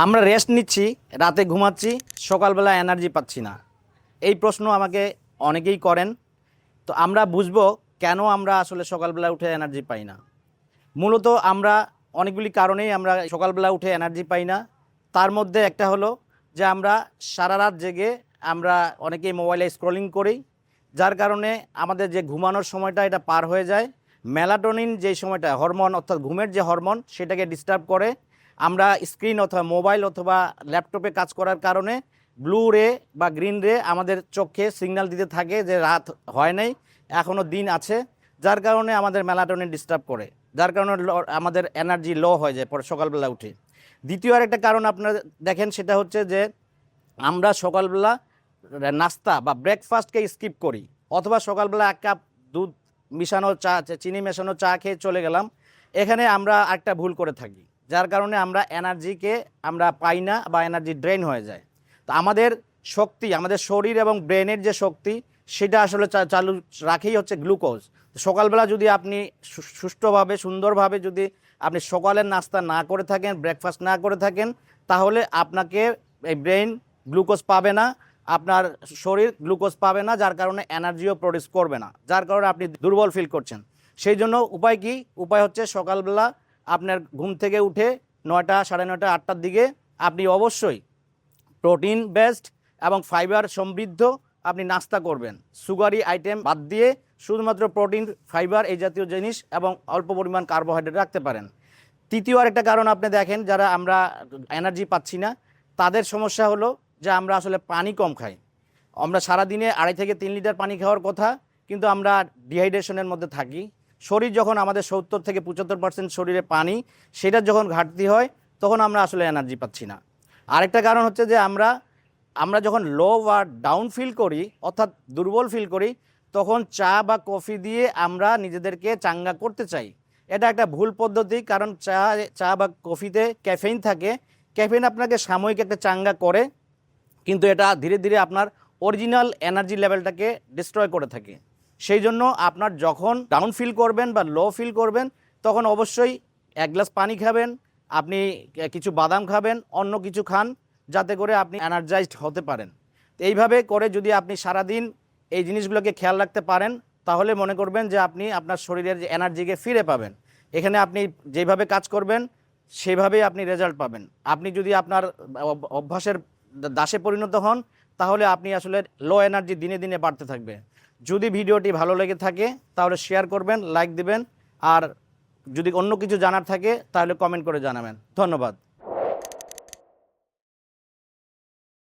আমরা রেস্ট নিচ্ছি, রাতে ঘুমাচ্ছি, সকালবেলা এনার্জি পাচ্ছি না। এই প্রশ্ন আমাকে অনেকেই করেন। তো আমরা বুঝবো কেন আমরা আসলে সকালবেলা উঠে এনার্জি পাই না। মূলত আমরা অনেকগুলি কারণেই আমরা সকালবেলা উঠে এনার্জি পাই না। তার মধ্যে একটা হলো যে আমরা সারা রাত জেগে আমরা অনেকেই মোবাইলে স্ক্রলিং করি, যার কারণে আমাদের যে ঘুমানোর সময়টা এটা পার হয়ে যায়। মেলাটোনিন যেই সময়টা হরমোন অর্থাৎ ঘুমের যে হরমোন সেটাকে ডিস্টার্ব করে। আমরা স্ক্রিন অথবা মোবাইল অথবা ল্যাপটপে কাজ করার কারণে ব্লু রে বা গ্রিন রে আমাদের চোখে সিগন্যাল দিতে থাকে যে রাত হয় নাই, এখনও দিন আছে, যার কারণে আমাদের মেলাটোনিন ডিস্টার্ব করে, যার কারণে আমাদের এনার্জি লো হয়ে যায় পরে সকালবেলা উঠে। দ্বিতীয় আরেকটা কারণ আপনারা দেখেন, সেটা হচ্ছে যে আমরা সকালবেলা নাস্তা বা ব্রেকফাস্টকে স্কিপ করি, অথবা সকালবেলা এক কাপ দুধ মিশানো চা, চিনি মেশানো চা খেয়ে চলে গেলাম। এখানে আমরা একটা ভুল করে থাকি, যার কারণে আমরা এনার্জিকে আমরা পাই না বা এনার্জি ড্রেন হয়ে যায়। তো আমাদের শক্তি, আমাদের শরীর এবং ব্রেনের যে শক্তি সেটা আসলে চালু রাখেই হচ্ছে গ্লুকোজ। সকালবেলা যদি আপনি সুষ্ঠুভাবে সুন্দরভাবে যদি আপনি সকালের নাস্তা না করে থাকেন, ব্রেকফাস্ট না করে থাকেন, তাহলে আপনাকে এই ব্রেন গ্লুকোজ পাবে না, আপনার শরীর গ্লুকোজ পাবে না, যার কারণে এনার্জিও প্রডিউস করবে না, যার কারণে আপনি দুর্বল ফিল করছেন। সেই জন্য উপায় কি? উপায় হচ্ছে সকালবেলা আপনার ঘুম থেকে উঠে 9টা, 9:30, 8টার দিকে আপনি অবশ্যই প্রোটিন বেসড এবং ফাইবার সমৃদ্ধ আপনি নাস্তা করবেন। সুগারি আইটেম বাদ দিয়ে শুধুমাত্র প্রোটিন, ফাইবার এই জাতীয় জিনিস এবং অল্প পরিমাণ কার্বোহাইড্রেট রাখতে পারেন। তৃতীয় আরেকটা কারণ আপনি দেখেন, যারা আমরা এনার্জি পাচ্ছি না তাদের সমস্যা হলো যে আমরা আসলে পানি কম খাই। আমরা সারাদিনে 2.5 থেকে 3 লিটার পানি খাওয়ার কথা, কিন্তু আমরা ডিহাইড্রেশনের মধ্যে থাকি। শরীর যখন আমাদের 70 থেকে 75% শরীরে পানি, সেটা যখন ঘাটতি হয় তখন আমরা আসলে এনার্জি পাচ্ছি না। আরেকটা কারণ হচ্ছে যে আমরা যখন লো বা ডাউন ফিল করি অর্থাৎ দুর্বল ফিল করি, তখন চা বা কফি দিয়ে আমরা নিজেদেরকে চাঙ্গা করতে চাই। এটা একটা ভুল পদ্ধতি, কারণ চা বা কফিতে ক্যাফেইন থাকে। ক্যাফেইন আপনাকে সাময়িক একটা চাঙ্গা করে, কিন্তু এটা ধীরে ধীরে আপনার অরিজিনাল এনার্জি লেভেলটাকে ডিস্ট্রয় করে থাকে। সেই জন্য আপনার যখন ডাউন ফিল করবেন বা লো ফিল করবেন, তখন অবশ্যই 1 গ্লাস পানি খাবেন, আপনি কিছু বাদাম খাবেন, অন্য কিছু খান, যাতে করে আপনি এনার্জাইজড হতে পারেন। এইভাবে করে যদি আপনি সারাদিন এই জিনিসগুলোকে খেয়াল রাখতে পারেন, তাহলে মনে করবেন যে আপনি আপনার শরীরের যে এনার্জিকে ফিরে পাবেন। এখানে আপনি যেভাবে কাজ করবেন সেভাবেই আপনি রেজাল্ট পাবেন। আপনি যদি আপনার অভ্যাসের দাসে পরিণত হন, তাহলে আপনি আসলে লো এনার্জি দিনে দিনে বাড়তে থাকবে। যদি ভিডিওটি ভালো লেগে থাকে তাহলে শেয়ার করবেন, লাইক দিবেন, আর যদি অন্য কিছু জানার থাকে তাহলে কমেন্ট করে জানাবেন। ধন্যবাদ।